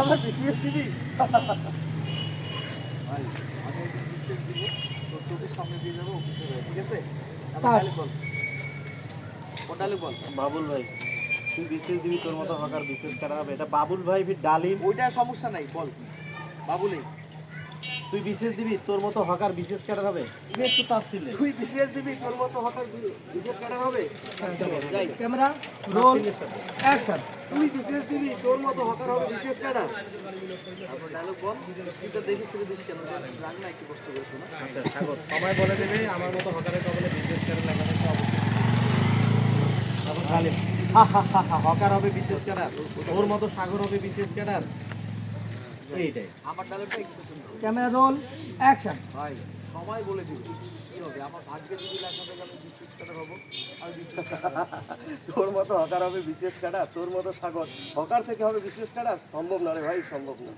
আমার বিসিএস দিবি? ভাই আমি একদিন বিসিএস দিব, তোর চোখের সামনে দিয়ে যাবো অফিসে ভাই, ঠিক আছে? ডালে বল। বাবুল ভাই তুই বিসিএস দিবি, তোর মতো হকার বিসিএস করা হবে? এটা বাবুল ভাই ফির ডালিম। ওইটা সমস্যা নাই, বল বাবুলে। তুই বিসিএস দিবি, তোর মতো হকার বিসিএস ক্যাডার হবে? তুমি একটু তাচ্ছিলে। তুই বিসিএস দিবি, তোর মতো হকার বিসিএস ক্যাডার হবে? যাই। Camera roll action. তুই বিসিএস দিবি, তোর মতো হকার হবে বিসিএস ক্যাডার? তারপর ডায়লগ বল। তুই দেখি ছেড়ে দিস কেন? রাগ না, একটু কষ্ট করে শোনা। আচ্ছা সাগর সময় বলে দেবে, আমার মতো হকারের কবলে বিসিএস ক্যাডার লেখা থাকলে অবশ্যই। তারপর ডালিম হকার হবে বিসিএস ক্যাডার, ওর মতো সাগর হবে বিসিএস ক্যাডার। এইটাই আমার ডায়লগটা একটু শুনবো। Camera roll action. ভাই সময় বলে দিবি কি হবে? আমার ভাগ্যে যদি লেখা থাকে আমি বিসিএস ক্যাডার হবো, আমি বিসিএস তোর মতো হকার হবে বিসিএস ক্যাডার, তোর মতো সাগর হকার থেকে হবে বিসিএস ক্যাডার? সম্ভব না রে ভাই, সম্ভব না।